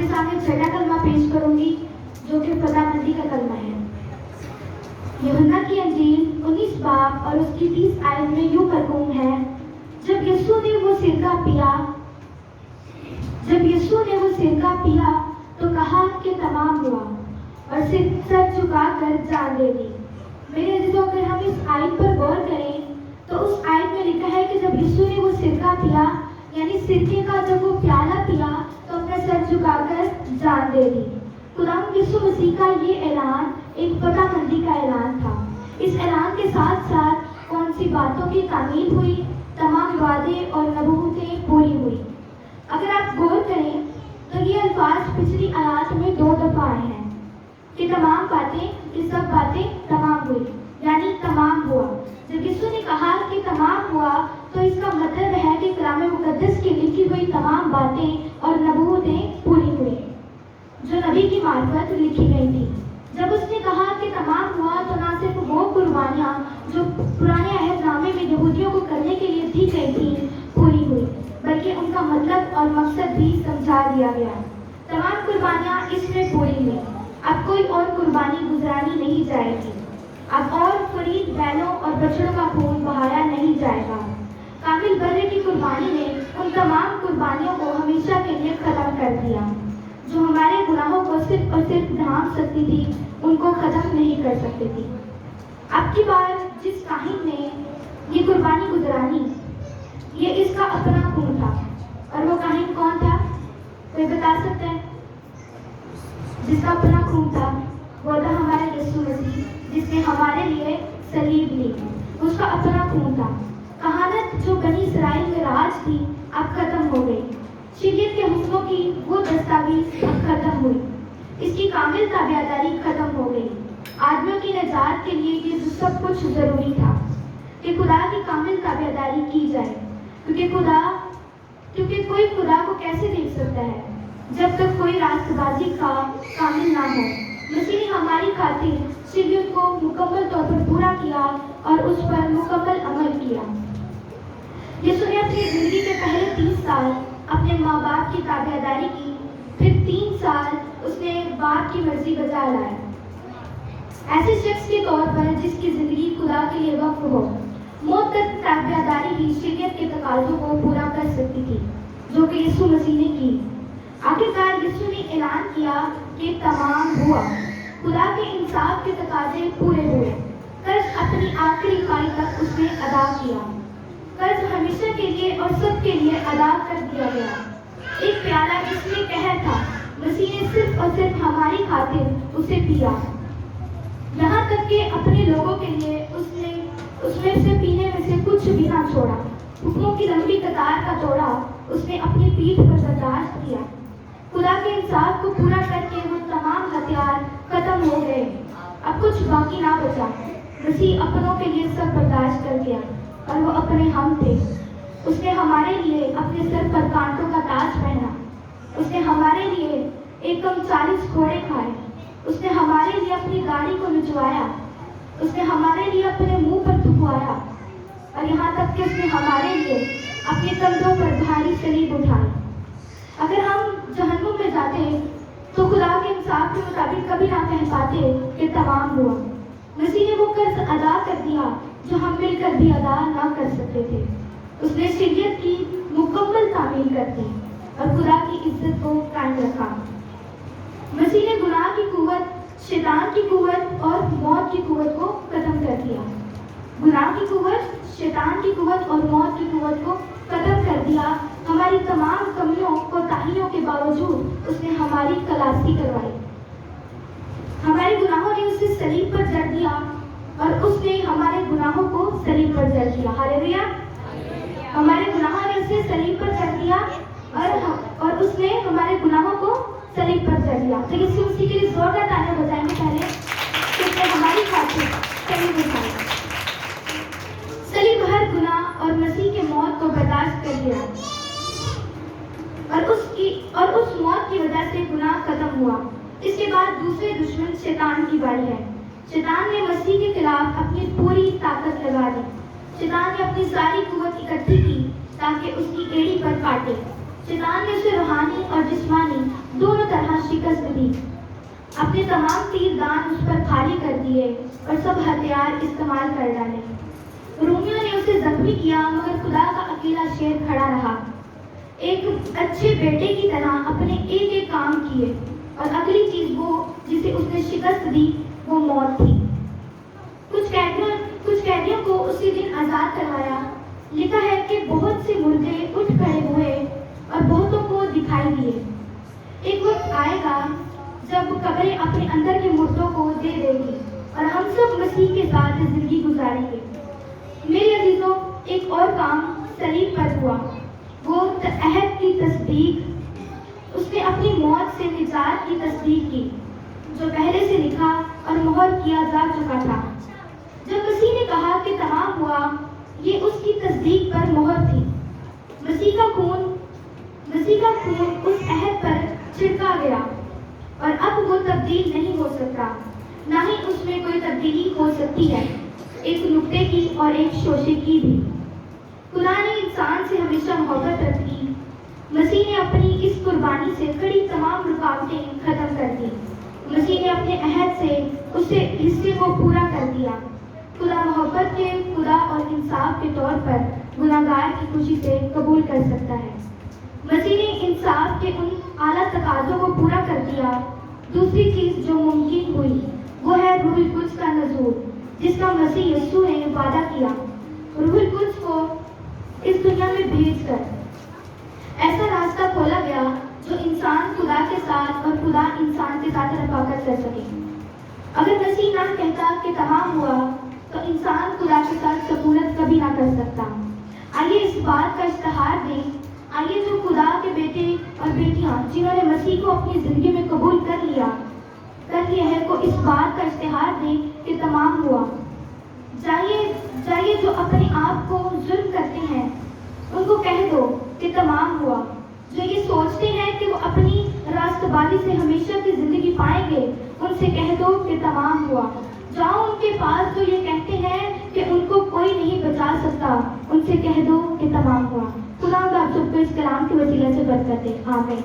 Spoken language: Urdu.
کے سامنے چھٹا کلمہ پیش کروں گی جو کہ فتح مندی کا کلمہ ہے۔ یوحنا کی انجیل 19 باب اور اس کی 30 آیت میں یوں مرقوم ہے، جب یسوع نے وہ سرکہ پیا تو کہا کہ تمام ہوا، اور سر جھکا کر جان دے دی۔ میرے عزیزو، اگر ہم اس آیت پر غور کریں تو اس آیت میں لکھا ہے کہ جب یسوع نے وہ سرکہ پیا، یعنی سرکے کا جب وہ پیالہ پیا تو اپنا سر جھکا کر جان دے دی۔ خداوند یسوع مسیح کا یہ اعلان ایک فتح مندی کا اعلان تھا۔ اس اعلان کے ساتھ ساتھ کون سی باتوں کی تعمیل ہوئی؟ تمام وعدے اور نبوتیں پوری ہوئی۔ اگر آپ غور کریں تو یہ الفاظ پچھلی آیات میں 2 دفعہ آئے ہیں کہ تمام باتیں، یہ سب باتیں تمام ہوئی، یعنی تمام ہوا۔ جب یسوع نے کہا کہ تمام ہوا تو اس کا مطلب ہے کہ کلام مقدس کی لکھی ہوئی تمام باتیں اور نبوتیں پوری ہوئی جو نبی کی معرفت لکھی گئی تھی۔ جب اس نے کہا کہ تمام ہوا تو نہ صرف وہ قربانیاں جو پرانے عہد نامے میں یہودیوں کو کرنے کے لیے دی گئی تھیں پوری ہوئی، بلکہ ان کا مطلب اور مقصد بھی سمجھا دیا گیا۔ تمام قربانیاں اس میں پوری ہوئی۔ اب کوئی اور قربانی گزرانی نہیں جائے گی۔ اب اور فرید بیلوں اور بچڑوں کا خون بہایا نہیں جائے گا۔ کامل برے کی قربانی نے ان تمام قربانیوں کو ہمیشہ کے لیے ختم کر دیا۔ جو ہمارے گناہوں کو صرف اور صرف ڈھانپ سکتی تھی، ان کو ختم نہیں کر سکتی تھی۔ اب کی بار جس کاہن نے یہ قربانی گزرانی، یہ اس کا اپنا خون تھا، اور وہ کاہن کون تھا؟ کوئی بتا سکتا ہے؟ جس کا اپنا خون تھا وہ تھا ہمارا یسوع مسیح، جس نے ہمارے لیے صلیب لی۔ اس کا اپنا خون تھا۔ کہانت جو بنی اسرائیل میں راج تھی اب ختم ہو گئی۔ شریعت کے حکموں کی وہ دستاویز اب ختم ہوئی۔ اس کی کامل تابعداری ختم ہو گئی۔ آدمیوں کی نجات کے لیے یہ سب کچھ ضروری تھا کہ خدا کی کامل تابعداری کی جائے، کیونکہ کوئی خدا کو کیسے دیکھ سکتا ہے جب تک کوئی راست بازی کا کامل نہ ہو۔ مسیح نے ہماری خاطر شریعت کو مکمل طور پر پورا کیا اور اس پر مکمل عمل کیا۔ یسوع نے اپنی زندگی کے پہلے 30 سال اپنے ماں باپ کی تابعداری کی، پھر 3 سال اس نے باپ کی مرضی بجا لائی، ایسے شخص کے طور پر جس کی زندگی خدا کے لیے وقف ہو۔ موت تک تابعداری ہی شریعت کے تقاضوں کو پورا کر سکتی تھی، جو کہ یسوع مسیح نے کی۔ آخرکار یسوع نے اعلان کیا کہ تمام ہوا۔ خدا کے انصاف کے تقاضے پورے ہوئے۔ قرض اپنی آخری کائی تک اس نے ادا کیا۔ قرض ہمیشہ کے لیے اور سب کے لیے ادا کر دیا گیا۔ ایک پیالہ جس میں قہر تھا، مسیح نے صرف اور صرف ہماری خاطر اسے پیا، یہاں تک کہ اپنے لوگوں کے لیے اس میں سے پینے میں سے کچھ بھی نہ چھوڑا۔ حکموں کی لمبی قطار کا توڑا اس نے اپنی پیٹھ پر برداشت کیا۔ خدا کے انصاف کو پورا کر کے وہ تمام ہتھیار ختم ہو گئے، اب کچھ باقی نہ بچا۔ مسیح اپنوں کے لیے سب برداشت کر گیا، اور وہ اپنے ہم تھے۔ اس نے ہمارے لیے اپنے سر پر کانٹوں کا تاج پہنا۔ اس نے ہمارے لیے 40 گھوڑے کھائے۔ اس نے ہمارے لیے اپنی گاڑی کو نچوایا۔ اس نے ہمارے لیے اپنے منہ پر تھکوایا، اور یہاں تک کہ اس نے ہمارے لیے اپنے کندھوں پر بھاری صلیب اٹھائی۔ اگر ہم جہنم میں جاتے تو خدا کے انصاف کے مطابق کبھی نہ کہہ پاتے کہ تمام ہوا۔ مسیح نے وہ قرض ادا کر دیا جو ہم مل کر بھی ادا نہ کر سکتے تھے۔ اس نے شریعت کی مکمل تعمیل کر دی اور خدا کی عزت کو قائم رکھا۔ مسیح نے گناہ کی قوت، شیطان کی قوت اور موت کی قوت کو ختم کر دیا۔ گناہ کی قوت، شیطان کی قوت اور موت کی قوت کو ختم کر دیا۔ ہماری تمام کمیوں کوتاہیوں کے باوجود اس نے ہماری خلاصی کروائی۔ ہمارے گناہوں نے اسے صلیب پر جڑ دیا، اور اس نے ہمارے گناہوں کو صلیب پر جڑ دیا۔ ہاللویا! ہمارے گناہوں نے اسے صلیب پر جڑ دیا، اور اس نے ہمارے گناہوں کو صلیب پر جڑ دیا۔ تو یسوع مسیح کے لیے زوردار تالیاں بجائیں گے پہلے، کہ اس نے ہماری خاطر صلیب اٹھایا، صلیب ہر گناہ اور مسیح کے موت کو برداشت کر لیا، اور اس موت کی وجہ سے گناہ ختم ہوا۔ اس کے بعد دوسرے دشمن شیطان کی باری ہے۔ شیطان نے مسیح کے خلاف اپنی پوری طاقت لگا دی۔ شیطان نے اپنی ساری قوت اکٹھی کی تاکہ اس کی ایڑی پر کاٹے۔ شیطان نے اسے روحانی اور جسمانی دونوں طرح شکست دی. اپنے تمام تیر دان اس پر خالی کر دیے اور سب ہتھیار استعمال کر ڈالے. رومیوں نے اسے زخمی کیا مگر خدا کا اکیلا شیر کھڑا رہا. ایک اچھے بیٹے کی طرح اپنے ایک ایک کام کیے اور اگلی چیز وہ جسے اس نے شکست دی وہ موت تھی. کچھ قیدیوں کو اسی دن آزاد کروایا. لکھا ہے کہ بہت سے مردے اٹھ کھڑے ہوئے اور بہتوں کو دکھائی دیے. ایک وقت آئے گا جب قبریں اپنے اندر کے مردوں کو دے دے گی اور ہم سب مسیح کے ساتھ زندگی گزاریں گے. میرے عزیزوں، ایک اور کام صلیب پر ہوا، وہ عہد کی تصدیق. اس نے اپنی موت سے نجات کی تصدیق کی جو پہلے سے لکھا اور مہر کیا جا چکا تھا. جب مسیح نے کہا کہ تمام ہوا، یہ اس کی تصدیق پر مہر تھی. مسیح کا خون اس عہد پر چھڑکا گیا اور اب وہ تبدیل نہیں ہو سکتا، نہ ہی اس میں کوئی تبدیلی ہو سکتی ہے، ایک نقطے کی اور ایک شوشے کی بھی. خدا نے انسان سے ہمیشہ محبت رکھی. مسیح نے اپنی اس قربانی سے کھڑی تمام رکاوٹیں ختم کر دی. مسیح نے اپنے عہد سے اس حصے کو پورا کر دیا. خدا محبت کے خدا اور انصاف کے طور پر گناہگار کی خوشی سے قبول کر سکتا ہے. مسیح نے انصاف کے ان اعلیٰ تقاضوں کو پورا کر دیا. دوسری چیز جو ممکن ہوئی وہ ہے روح القدس کا نزول، جس کا مسیح یسوع نے وعدہ کیا. روح القدس کو اس دنیا میں بھیج کر ایسا راستہ کھولا گیا جو انسان خدا کے ساتھ اور خدا انسان کے ساتھ رفاقت کر سکے. اگر مسیح نہ کہتا کہ تمام ہوا تو انسان خدا کے ساتھ سکونت کبھی نہ کر سکتا. آئیے اس بات کا اشتہار دیں. آئیے جو خدا کے بیٹے اور بیٹیاں جنہوں نے مسیح کو اپنی زندگی میں قبول کر لیا ہے کو اس بات کا اشتہار دیں کہ تمام ہوا. جائیے جو اپنے آپ کو ظلم کرتے ہیں ان کو کہہ دو کہ تمام ہوا. جو یہ سوچتے ہیں کہ وہ اپنی راست بازی سے ہمیشہ کی زندگی پائیں گے ان سے کہہ دو کہ تمام ہوا. جاؤ ان کے پاس جو یہ کہتے ہیں کہ ان کو کوئی نہیں بچا سکتا، ان سے کہہ دو کہ تمام ہوا. خدا آپ سب کو اس کلام کے وسیلے سے برکت دے. آمین.